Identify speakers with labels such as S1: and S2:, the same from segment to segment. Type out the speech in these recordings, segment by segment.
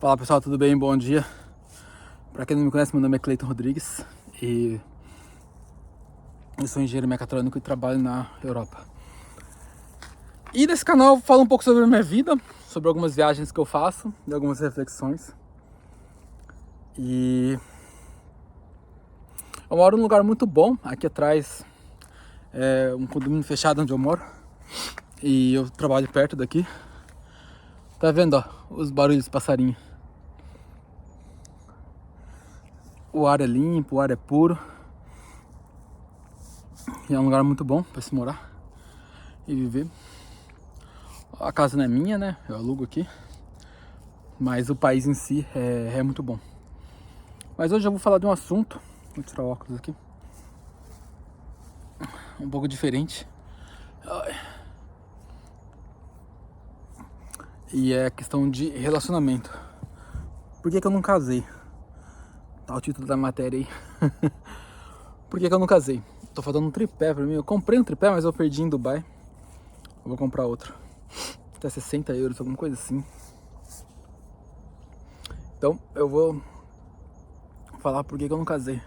S1: Fala pessoal, tudo bem? Bom dia. Para quem não me conhece, meu nome é Cleiton Rodrigues e eu sou engenheiro mecatrônico e trabalho na Europa. E nesse canal eu falo um pouco sobre a minha vida, sobre algumas viagens que eu faço e algumas reflexões. E eu moro num lugar muito bom, aqui atrás é um condomínio fechado onde eu moro e eu trabalho perto daqui. Tá vendo, ó, os barulhos dos passarinhos? O ar é limpo, o ar é puro. E é um lugar muito bom para se morar e viver. A casa não é minha, né? Eu alugo aqui. Mas o país em si é muito bom. Mas hoje eu vou falar de um assunto. Vou tirar o óculos aqui. Um pouco diferente. E é questão de relacionamento. Por que eu não casei? Tá o título da matéria aí. Por que eu não casei? Tô faltando um tripé pra mim. Eu comprei um tripé, mas eu perdi em Dubai. Eu vou comprar outro. Até 60 euros, alguma coisa assim. Então eu vou falar por que eu não casei.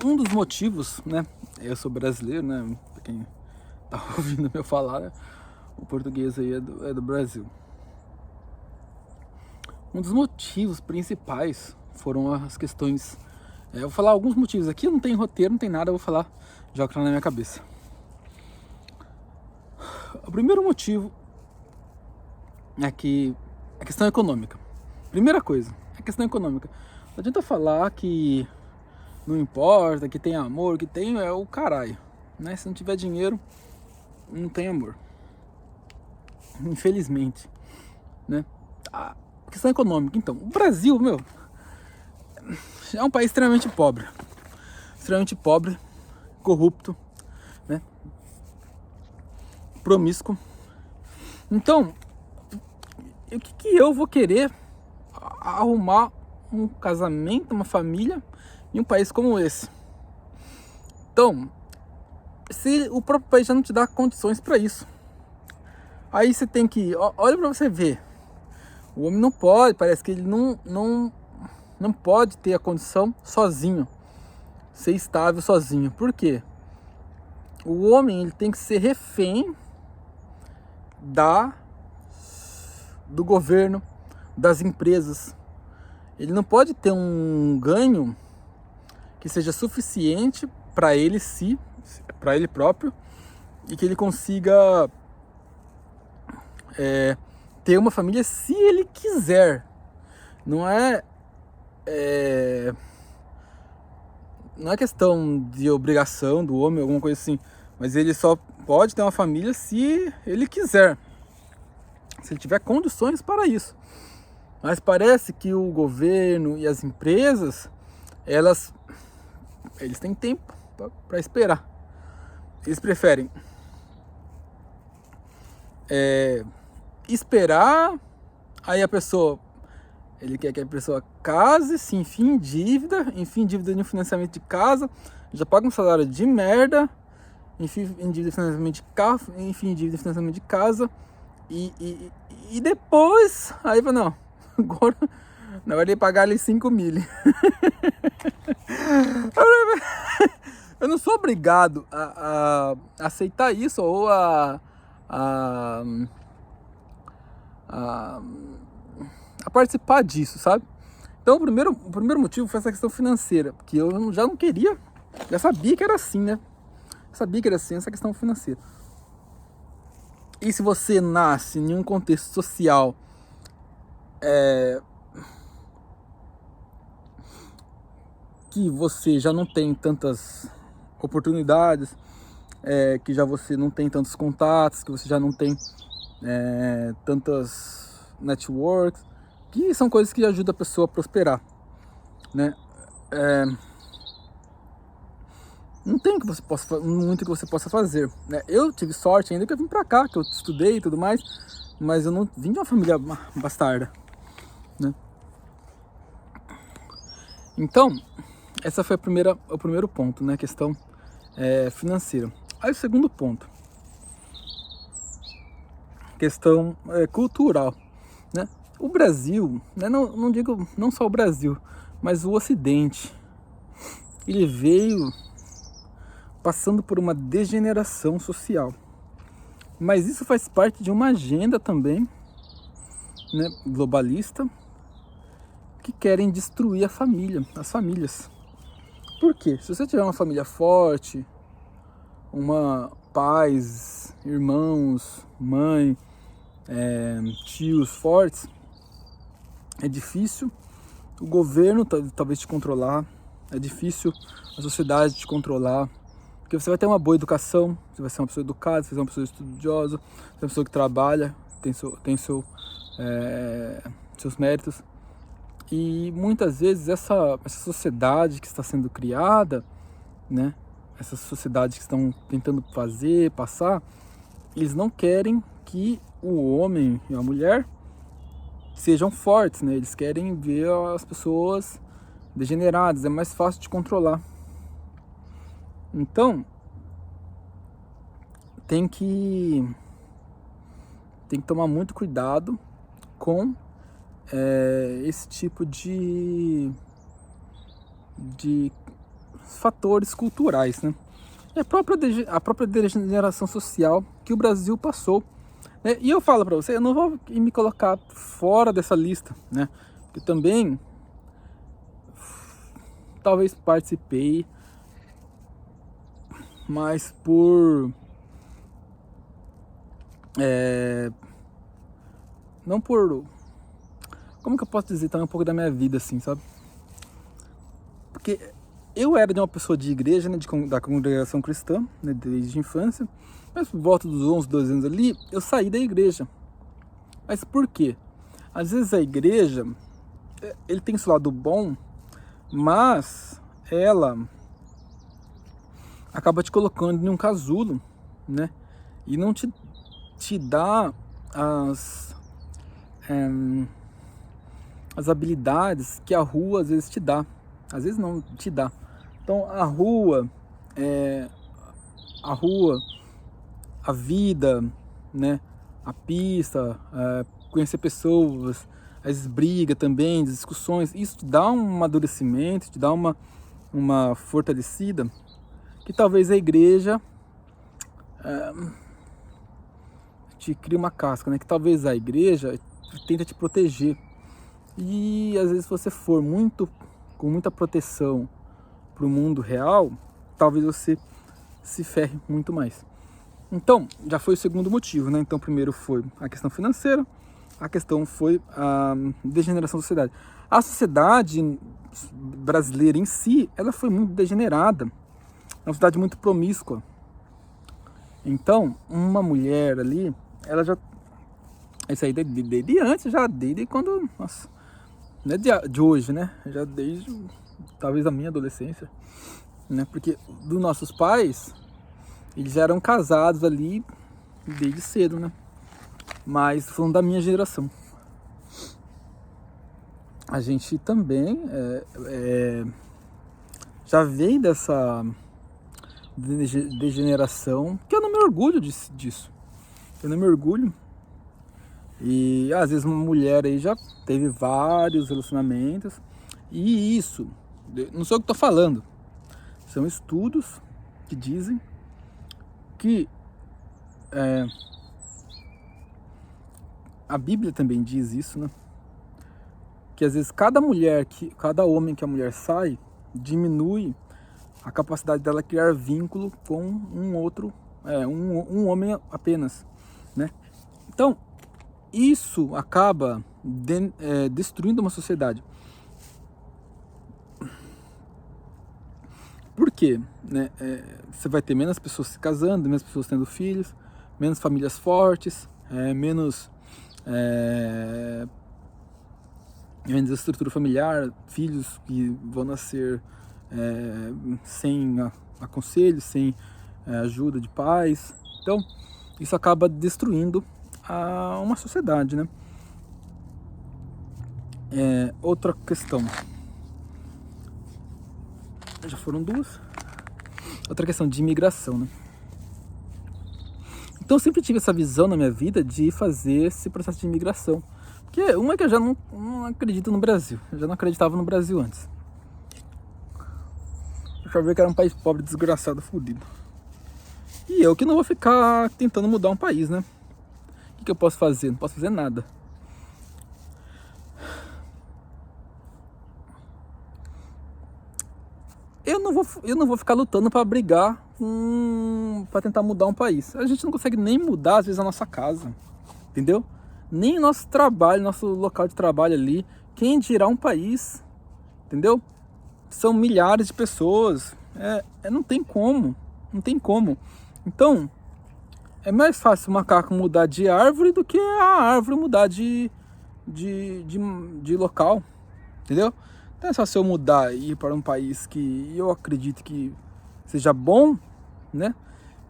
S1: Um dos motivos, né? Eu sou brasileiro, né? Pra quem tá ouvindo eu falar, né? O português aí é do Brasil. Um dos motivos principais foram as questões. Eu vou falar alguns motivos aqui, não tem roteiro, não tem nada, eu vou falar já que tá na minha cabeça. O primeiro motivo é que a questão econômica. Primeira coisa, a questão econômica. Não adianta falar que não importa, que tem amor, que tem é o caralho, né? Se não tiver dinheiro, não tem amor. Infelizmente, né? A questão econômica, então, o Brasil, meu, é um país extremamente pobre, corrupto, né? Promíscuo. Então, o que eu vou querer arrumar um casamento, uma família em um país como esse? Então, se o próprio país já não te dá condições para isso, aí você tem que, olha para você ver, o homem não pode, parece que ele não pode ter a condição sozinho, ser estável sozinho. Por quê? O homem ele tem que ser refém do governo, das empresas. Ele não pode ter um ganho que seja suficiente para ele próprio, e que ele consiga ter uma família se ele quiser. Não é questão de obrigação do homem, alguma coisa assim, mas ele só pode ter uma família se ele quiser, se ele tiver condições para isso. Mas parece que o governo e as empresas, eles têm tempo para esperar. Eles preferem esperar, aí ele quer que a pessoa case, se enfie em dívida no financiamento de casa, já paga um salário de merda, enfim, em dívida de financiamento de carro, enfim, em dívida de financiamento de casa, e depois, aí fala, não, agora na hora de pagar ali 5 mil. Eu não sou obrigado a aceitar isso ou a participar disso, sabe? Então o primeiro motivo foi essa questão financeira, porque eu já não queria, já sabia que era assim, né? Eu sabia que era assim, essa questão financeira. E se você nasce em um contexto social que você já não tem tantas oportunidades, que já você não tem tantos contatos, que você já não tem tantas networks, que são coisas que ajudam a pessoa a prosperar, né? Não tem muito que você possa fazer, né? Eu tive sorte ainda que eu vim pra cá, que eu estudei e tudo mais, mas eu não vim de uma família bastarda, né? Então, essa foi o primeiro ponto, né? Questão financeira. Aí o segundo ponto, questão cultural, né? O Brasil, né, não digo não só o Brasil, mas o Ocidente, ele veio passando por uma degeneração social. Mas isso faz parte de uma agenda também, né, globalista, que querem destruir a família, as famílias. Por quê? Se você tiver uma família forte, pais, irmãos, mãe, tios fortes, é difícil o governo talvez te controlar, é difícil a sociedade te controlar, porque você vai ter uma boa educação, você vai ser uma pessoa educada, você vai ser uma pessoa estudiosa, você é uma pessoa que trabalha, tem seus méritos. E muitas vezes essa sociedade que está sendo criada, né, essas sociedades que estão tentando passar, eles não querem que o homem e a mulher sejam fortes, né? Eles querem ver as pessoas degeneradas, é mais fácil de controlar. Então, tem que tomar muito cuidado com esse tipo de fatores culturais, né? E a própria degeneração social que o Brasil passou, né? E eu falo para você, eu não vou me colocar fora dessa lista, né? Porque também talvez participei, mas não por, como que eu posso dizer, também um pouco da minha vida, assim, sabe? Porque eu era de uma pessoa de igreja, né, da congregação cristã, né, desde a infância, mas por volta dos 11, 12 anos ali, eu saí da igreja. Mas por quê? Às vezes a igreja, ele tem esse lado bom, mas ela acaba te colocando em um casulo, né, e não te dá as habilidades que a rua às vezes te dá. Às vezes não te dá. Então a rua, a vida, né, a pista, conhecer pessoas, as brigas também, discussões, isso te dá um amadurecimento, te dá uma fortalecida, que talvez a igreja te cria uma casca, né? Que talvez a igreja tenta te proteger. E às vezes se você for com muita proteção para o mundo real, talvez você se ferre muito mais. Então, já foi o segundo motivo, né? Então, primeiro foi a questão financeira, a questão foi a degeneração da sociedade. A sociedade brasileira em si, ela foi muito degenerada, é uma sociedade muito promíscua. Então, uma mulher ali, ela já... Isso aí desde antes, já desde quando... Nossa, não é de hoje, né? Já desde talvez a minha adolescência, né? Porque dos nossos pais, eles já eram casados ali desde cedo, né? Mas falando da minha geração, a gente também já vem dessa degeneração, que eu não me orgulho disso. Eu não me orgulho. E às vezes uma mulher aí já teve vários relacionamentos. E isso, não sou eu que estou falando, são estudos que dizem que a Bíblia também diz isso, né? Que às vezes cada homem que a mulher sai, diminui a capacidade dela criar vínculo com um outro, um homem apenas, né? Então, isso acaba destruindo uma sociedade. Por quê? Né? Você vai ter menos pessoas se casando, menos pessoas tendo filhos, menos famílias fortes, menos estrutura familiar, filhos que vão nascer sem aconselho, sem ajuda de pais. Então, isso acaba destruindo uma sociedade, né? Outra questão, já foram duas. Outra questão de imigração, né? Então eu sempre tive essa visão na minha vida de fazer esse processo de imigração, Que uma é que eu já não acredito no Brasil. Eu já não acreditava no Brasil antes. Eu já vi que era um país pobre, desgraçado, fudido. E eu que não vou ficar tentando mudar um país, né? O que eu posso fazer? Não posso fazer nada. Eu não vou ficar lutando para brigar para tentar mudar um país. A gente não consegue nem mudar, às vezes, a nossa casa. Entendeu? Nem o nosso trabalho, nosso local de trabalho ali. Quem dirá um país? Entendeu? São milhares de pessoas. Não tem como. Não tem como. Então, é mais fácil o macaco mudar de árvore do que a árvore mudar de local. Entendeu? Então é só se eu mudar e ir para um país que eu acredito que seja bom, né?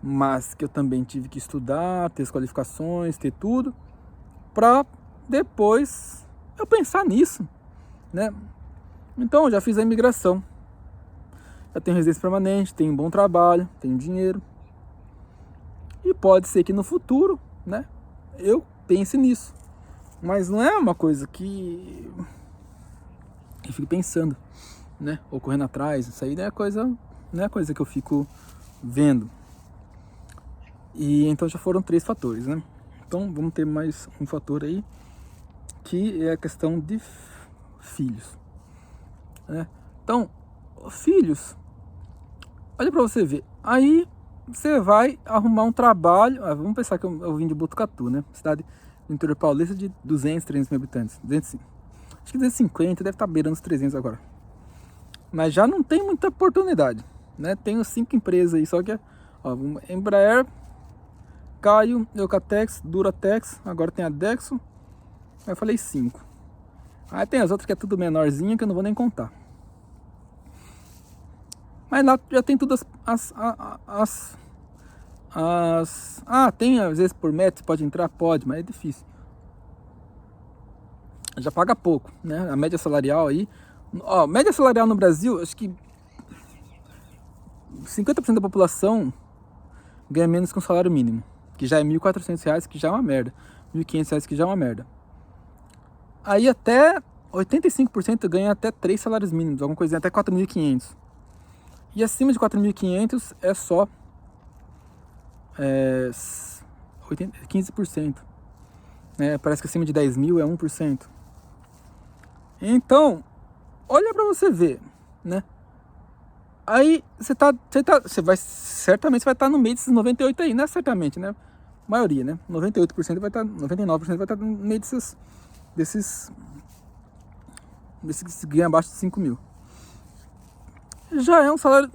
S1: Mas que eu também tive que estudar, ter as qualificações, ter tudo, para depois eu pensar nisso, né? Então eu já fiz a imigração, já tenho residência permanente, tenho um bom trabalho, tenho dinheiro. E pode ser que no futuro, né, eu pense nisso. Mas não é uma coisa que eu fico pensando, né, ou correndo atrás. Isso aí não é coisa que eu fico vendo. E então já foram 3 fatores, né? Então vamos ter mais um fator aí, que é a questão de filhos, né? Então, filhos, olha pra você ver. Aí você vai arrumar um trabalho. Vamos pensar que eu vim de Botucatu, né? Cidade do interior paulista de 200, 300 mil habitantes. Acho que 250, deve estar beirando os 300 agora. Mas já não tem muita oportunidade, né? Tenho 5 empresas aí, só que Embraer, Caio, Eucatex, Duratex, agora tem a Dexo. Eu falei 5. Aí tem as outras que é tudo menorzinha, que eu não vou nem contar. Mas lá já tem todas tem às vezes por metro, você pode entrar? Pode, mas é difícil. Já paga pouco, né? A média salarial aí, média salarial no Brasil, acho que 50% da população ganha menos que um salário mínimo, que já é R$1.400, que já é uma merda. R$1.500, que já é uma merda. Aí até 85% ganha até 3 salários mínimos, alguma coisinha, até 4.500. E acima de 4.500 é só 15%. Parece que acima de 10 mil é 1%. Então, olha pra você ver, né? Aí certamente você vai estar no meio desses 98 aí, né? Certamente, né? A maioria, né? 98% vai estar, 99% vai estar no meio desses que ganham abaixo de 5 mil. Já é um salário,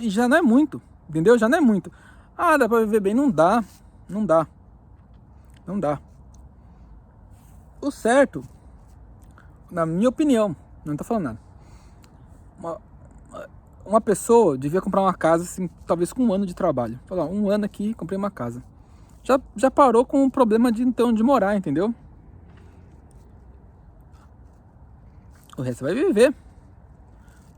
S1: já não é muito, entendeu? Já não é muito. Dá pra viver bem? Não dá. O certo, na minha opinião, não tô falando nada, uma pessoa devia comprar uma casa, assim, talvez com 1 ano de trabalho. Falar, 1 ano aqui, comprei uma casa. Já parou com o problema de morar, entendeu? O resto você vai viver.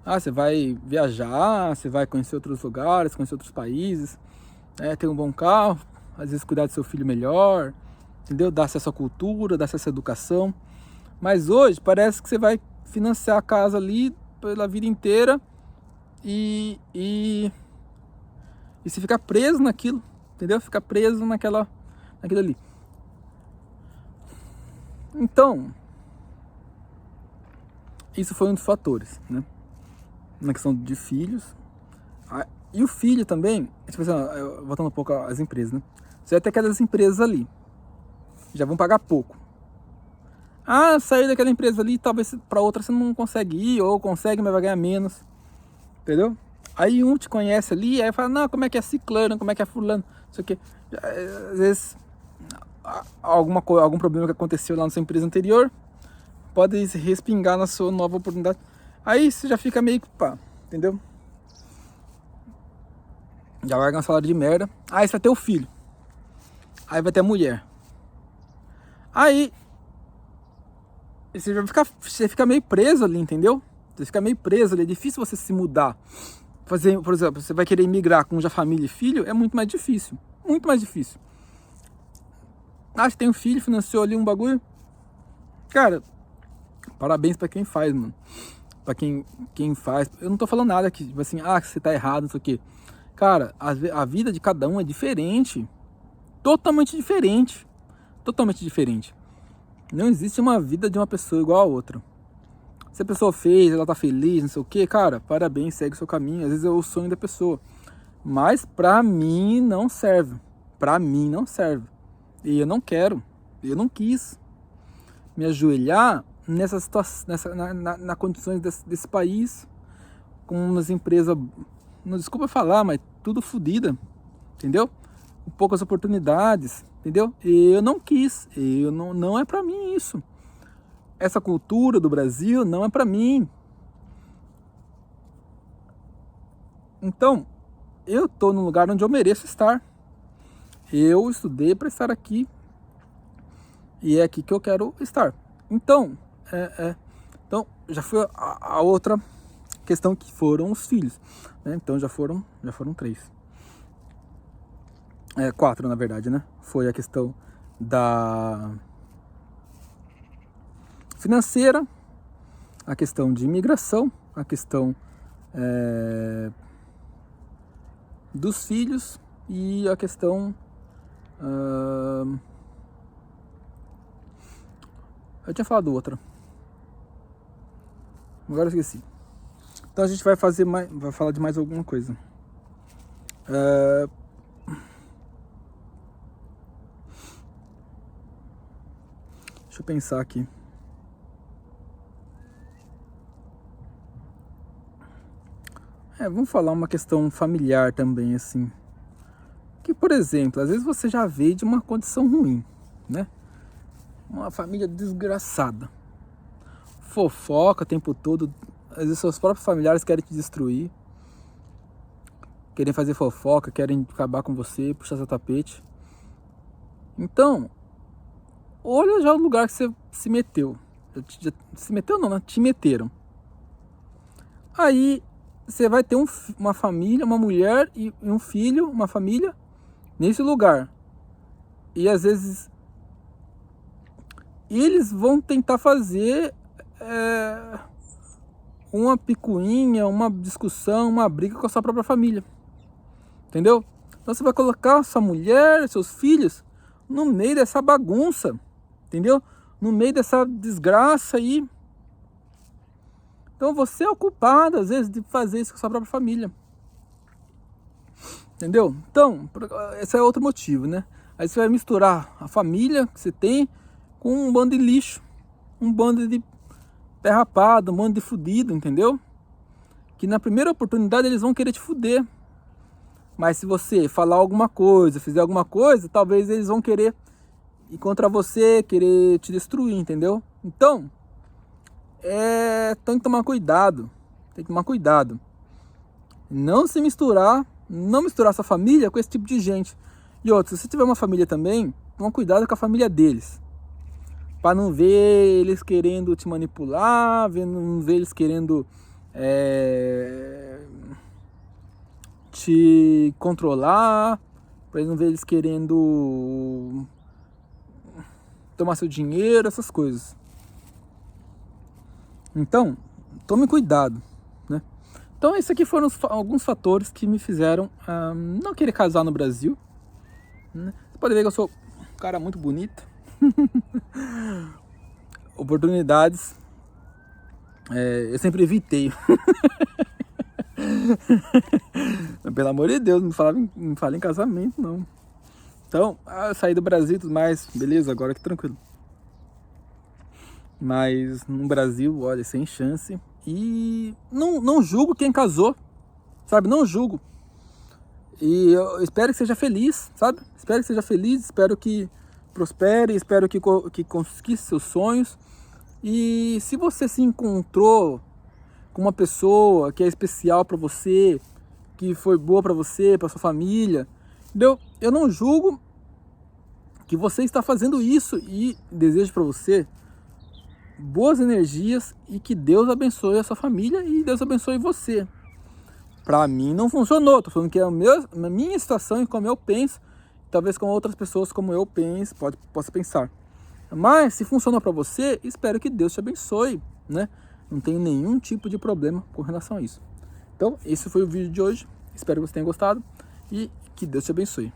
S1: Você vai viajar, você vai conhecer outros lugares, conhecer outros países, ter um bom carro, às vezes cuidar do seu filho melhor, entendeu? Dar acesso à cultura, dar acesso à educação. Mas hoje parece que você vai financiar a casa ali pela vida inteira e você fica preso naquilo, entendeu? Fica preso naquilo ali. Então, isso foi um dos fatores, né? Na questão de filhos. E o filho também, tipo assim, voltando um pouco às empresas, né? Você vai ter aquelas empresas ali, já vão pagar pouco. Sair daquela empresa ali, talvez para outra você não consegue ir, ou consegue, mas vai ganhar menos, entendeu? Aí um te conhece ali, aí fala, não, como é que é ciclano, como é que é fulano, não sei o que. Às vezes, algum problema que aconteceu lá na sua empresa anterior, pode se respingar na sua nova oportunidade. Aí você já fica meio que pá, entendeu? Já vai ganhar um salário de merda. Aí você vai ter o filho. Aí vai ter a mulher. Aí você fica meio preso ali, entendeu? Você fica meio preso ali, é difícil você se mudar. Fazer, por exemplo, você vai querer migrar com já família e filho, é muito mais difícil. Muito mais difícil. Você tem um filho, financiou ali um bagulho. Cara, parabéns pra quem faz, mano. Pra quem faz. Eu não tô falando nada aqui, tipo assim, que você tá errado, não sei o quê. Cara, a vida de cada um é diferente. Totalmente diferente. Totalmente diferente. Não existe uma vida de uma pessoa igual a outra. Se a pessoa fez, ela tá feliz, não sei o que, cara, parabéns, segue o seu caminho. Às vezes é o sonho da pessoa. Mas pra mim não serve. Pra mim não serve. E eu não quero. Eu não quis me ajoelhar nessa situação, na condições desse país, com umas empresas, não desculpa falar, mas tudo fodida, entendeu? Com poucas oportunidades, entendeu? Eu não quis, não é pra mim isso. Essa cultura do Brasil não é pra mim. Então, eu tô num lugar onde eu mereço estar. Eu estudei para estar aqui e é aqui que eu quero estar. Então, então já foi a outra questão, que foram os filhos, né? Então já foram 3. 4 na verdade, né? Foi a questão da financeira, a questão de imigração, a questão dos filhos e a questão... eu tinha falado outra. Agora eu esqueci. Então a gente vai falar de mais alguma coisa. Deixa eu pensar aqui. Vamos falar uma questão familiar também, assim. Que, por exemplo, às vezes você já veio de uma condição ruim, né? Uma família desgraçada. Fofoca o tempo todo. Às vezes seus próprios familiares querem te destruir. Querem fazer fofoca, querem acabar com você, puxar seu tapete. Então, olha já o lugar que você se meteu. Se meteu não, né? Te meteram. Aí você vai ter uma família, uma mulher e um filho, uma família nesse lugar. E às vezes eles vão tentar fazer uma picuinha, uma discussão, uma briga com a sua própria família. Entendeu? Então você vai colocar sua mulher, seus filhos no meio dessa bagunça. Entendeu? No meio dessa desgraça aí. Então você é o culpado, às vezes, de fazer isso com a sua própria família. Entendeu? Então, esse é outro motivo, né? Aí você vai misturar a família que você tem com um bando de lixo. Um bando de pé rapado, um bando de fudido, entendeu? Que na primeira oportunidade eles vão querer te fuder. Mas se você falar alguma coisa, fizer alguma coisa, talvez eles vão querer ir contra você, querer te destruir, entendeu? Então, tem que tomar cuidado. Tem que tomar cuidado. Não se misturar, não misturar sua família com esse tipo de gente. E outro, se você tiver uma família também, toma cuidado com a família deles. Para não ver eles querendo te manipular, não ver eles querendo te controlar, para não ver eles querendo tomar seu dinheiro, essas coisas. Então, tome cuidado, né? Então, esses aqui foram alguns fatores que me fizeram não querer casar no Brasil, né? Você pode ver que eu sou um cara muito bonito. Oportunidades, eu sempre evitei. Pelo amor de Deus, não fala em casamento, não. Então, eu saí do Brasil e tudo mais, beleza, agora que tranquilo. Mas no Brasil, olha, sem chance. E não julgo quem casou, sabe? Não julgo. E eu espero que seja feliz, sabe? Espero que seja feliz, espero que prospere, espero que conquiste seus sonhos. E se você se encontrou com uma pessoa que é especial para você, que foi boa para você, para sua família, entendeu? Eu não julgo que você está fazendo isso e desejo para você boas energias e que Deus abençoe a sua família e Deus abençoe você. Para mim não funcionou, tô falando que é a minha situação e como eu penso, talvez com outras pessoas como eu penso, possa pensar. Mas se funcionou para você, espero que Deus te abençoe, né? Não tem nenhum tipo de problema com relação a isso. Então, esse foi o vídeo de hoje. Espero que você tenha gostado e que Deus te abençoe.